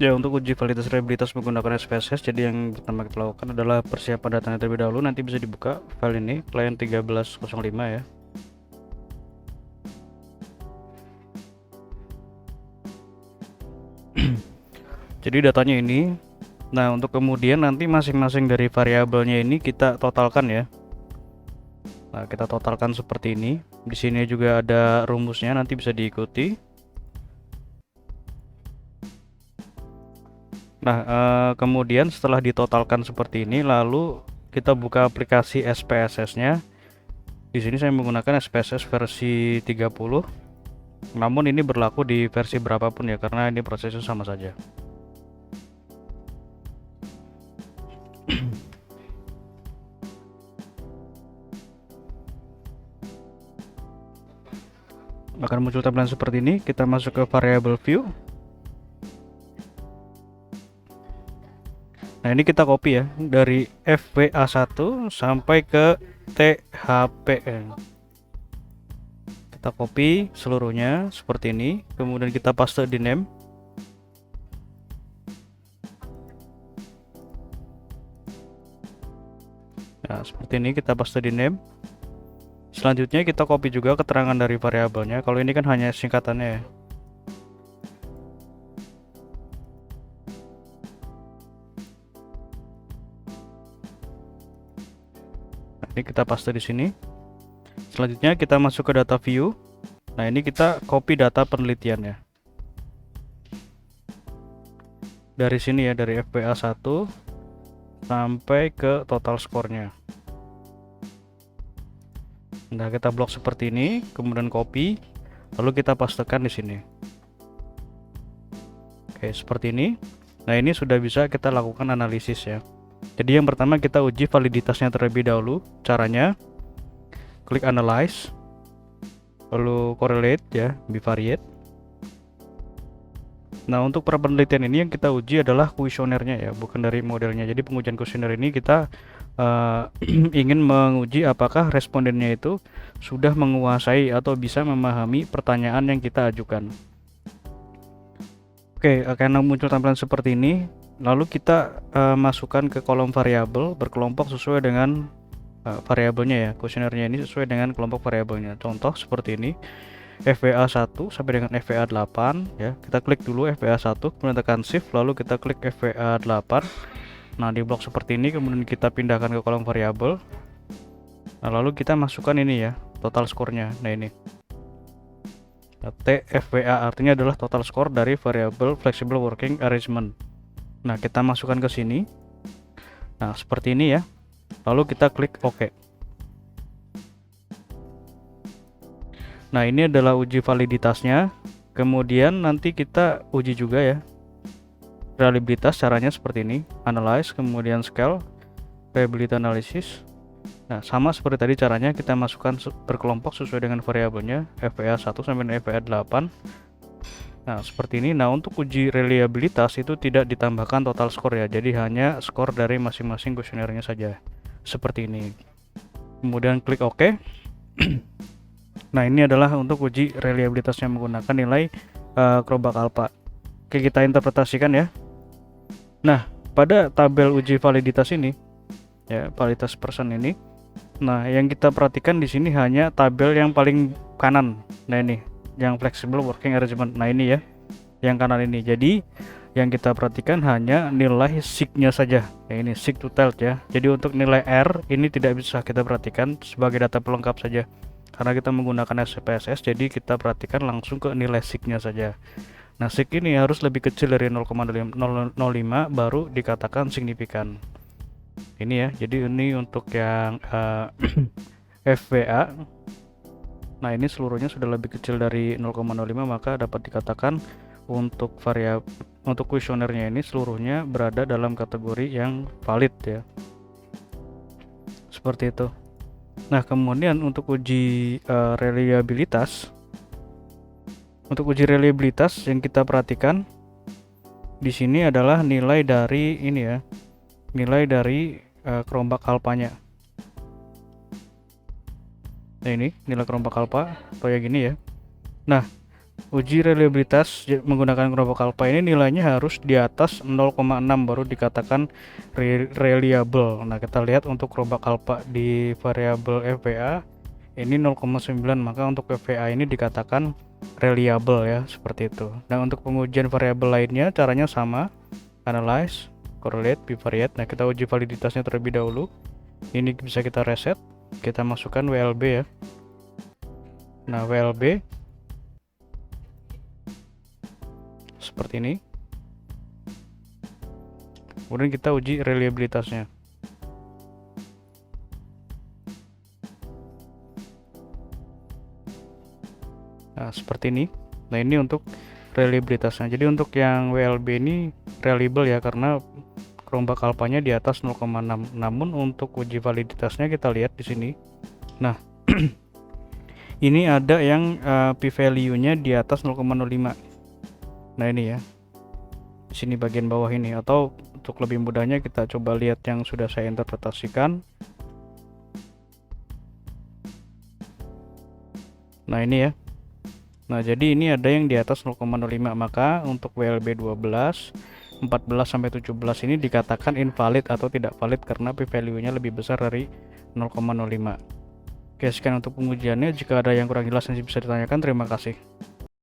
Ya, untuk uji validitas reliabilitas menggunakan SPSS, jadi yang pertama kita lakukan adalah persiapan datanya terlebih dahulu. Nanti bisa dibuka file ini, client 1305 ya. Jadi datanya ini. Nah, untuk kemudian nanti masing-masing dari variabelnya ini kita totalkan ya. Nah, kita totalkan seperti ini. Di sini juga ada rumusnya, nanti bisa diikuti. Nah, kemudian setelah ditotalkan seperti ini, lalu kita buka aplikasi SPSS-nya. Di sini saya menggunakan SPSS versi 30. Namun ini berlaku di versi berapapun ya, karena ini prosesnya sama saja. Akan muncul tampilan seperti ini. Kita masuk ke variable view. Nah, ini kita copy ya dari FWA1 sampai ke THPN. Kita copy seluruhnya seperti ini, kemudian kita paste di name. Nah, seperti ini kita paste di name. Selanjutnya kita copy juga keterangan dari variabelnya. Kalau ini kan hanya singkatannya ya. Nah, ini kita paste di sini. Selanjutnya kita masuk ke data view. Nah, ini kita copy data penelitiannya. Dari sini ya, dari FBA1 sampai ke total skornya. Nah, kita blok seperti ini, kemudian copy, lalu kita pastekan di sini. Oke, seperti ini. Nah, ini sudah bisa kita lakukan analisis ya. Jadi yang pertama kita uji validitasnya terlebih dahulu. Caranya, klik analyze, lalu correlate ya, bivariate. Nah, untuk penelitian ini yang kita uji adalah kuesionernya ya, bukan dari modelnya. Jadi pengujian kuesioner ini kita ingin menguji apakah respondennya itu sudah menguasai atau bisa memahami pertanyaan yang kita ajukan. Oke, karena muncul tampilan seperti ini, lalu kita masukkan ke kolom variabel berkelompok sesuai dengan variabelnya ya. Kuesionernya ini sesuai dengan kelompok variabelnya. Contoh seperti ini. FVA1 sampai dengan FVA8 ya. Kita klik dulu FVA1, kemudian tekan shift, lalu kita klik FVA8. Nah, di blok seperti ini kemudian kita pindahkan ke kolom variabel. Nah, lalu kita masukkan ini ya, total skornya. Nah, ini TFWA artinya adalah total skor dari variabel flexible working arrangement. Nah, kita masukkan ke sini. Nah, seperti ini ya. Lalu kita klik OK. Nah, ini adalah uji validitasnya. Kemudian nanti kita uji juga ya reliabilitas. Caranya seperti ini, analyze, kemudian scale, reliability analysis. Nah, sama seperti tadi caranya, kita masukkan berkelompok sesuai dengan variabelnya FVA1 sampai dengan FVA8. Nah, seperti ini. Nah, untuk uji reliabilitas itu tidak ditambahkan total skor ya, jadi hanya skor dari masing-masing kuesionernya saja, seperti ini. Kemudian klik OK. Nah, ini adalah untuk uji reliabilitasnya menggunakan nilai Crobak Alpha. Oke, kita interpretasikan ya. Nah, pada tabel uji validitas ini ya, validitas person ini. Nah, yang kita perhatikan di sini hanya tabel yang paling kanan. Nah, ini yang flexible working arrangement. Nah, ini ya, yang kanan ini. Jadi, yang kita perhatikan hanya nilai sig-nya saja. Ya, ini sig to tilt ya. Jadi untuk nilai R ini tidak bisa kita perhatikan sebagai data pelengkap saja. Karena kita menggunakan SPSS, jadi kita perhatikan langsung ke nilai sig-nya saja. Nah, sig ini harus lebih kecil dari 0,05 baru dikatakan signifikan. Ini ya, jadi ini untuk yang FVA. Nah, ini seluruhnya sudah lebih kecil dari 0,05, maka dapat dikatakan untuk variabel untuk kuesionernya ini seluruhnya berada dalam kategori yang valid ya. Seperti itu. Nah, kemudian untuk uji reliabilitas. Untuk uji reliabilitas yang kita perhatikan di sini adalah nilai dari ini ya. Nilai dari kerombak alpanya. Nah, ini nilai kerombak alpha atau ya gini ya. Nah, Uji reliabilitas menggunakan kelompok alpha ini nilainya harus di atas 0,6 baru dikatakan reliable. Nah, kita lihat untuk kelompok alpha di variabel FVA ini 0,9, maka untuk FVA ini dikatakan reliable ya, seperti itu. Nah, untuk pengujian variabel lainnya caranya sama, analyze, correlate, bivariate. Nah, kita uji validitasnya terlebih dahulu. Ini bisa kita reset, kita masukkan WLB ya. Nah, WLB seperti ini. Kemudian kita uji reliabilitasnya. Nah, seperti ini. Nah, ini untuk reliabilitasnya. Jadi untuk yang WLB ini reliable ya, karena kelompok alfanya di atas 0,6. Namun untuk uji validitasnya kita lihat di sini. Nah, ini ada yang p-value-nya di atas 0,05. Nah, ini ya. Di sini bagian bawah ini, atau untuk lebih mudahnya kita coba lihat yang sudah saya interpretasikan. Nah, ini ya. Nah, jadi ini ada yang di atas 0,05, maka untuk WLB 12, 14 sampai 17 ini dikatakan invalid atau tidak valid karena p-value-nya lebih besar dari 0,05. Oke, sekian untuk pengujiannya. Jika ada yang kurang jelas yang bisa ditanyakan, terima kasih.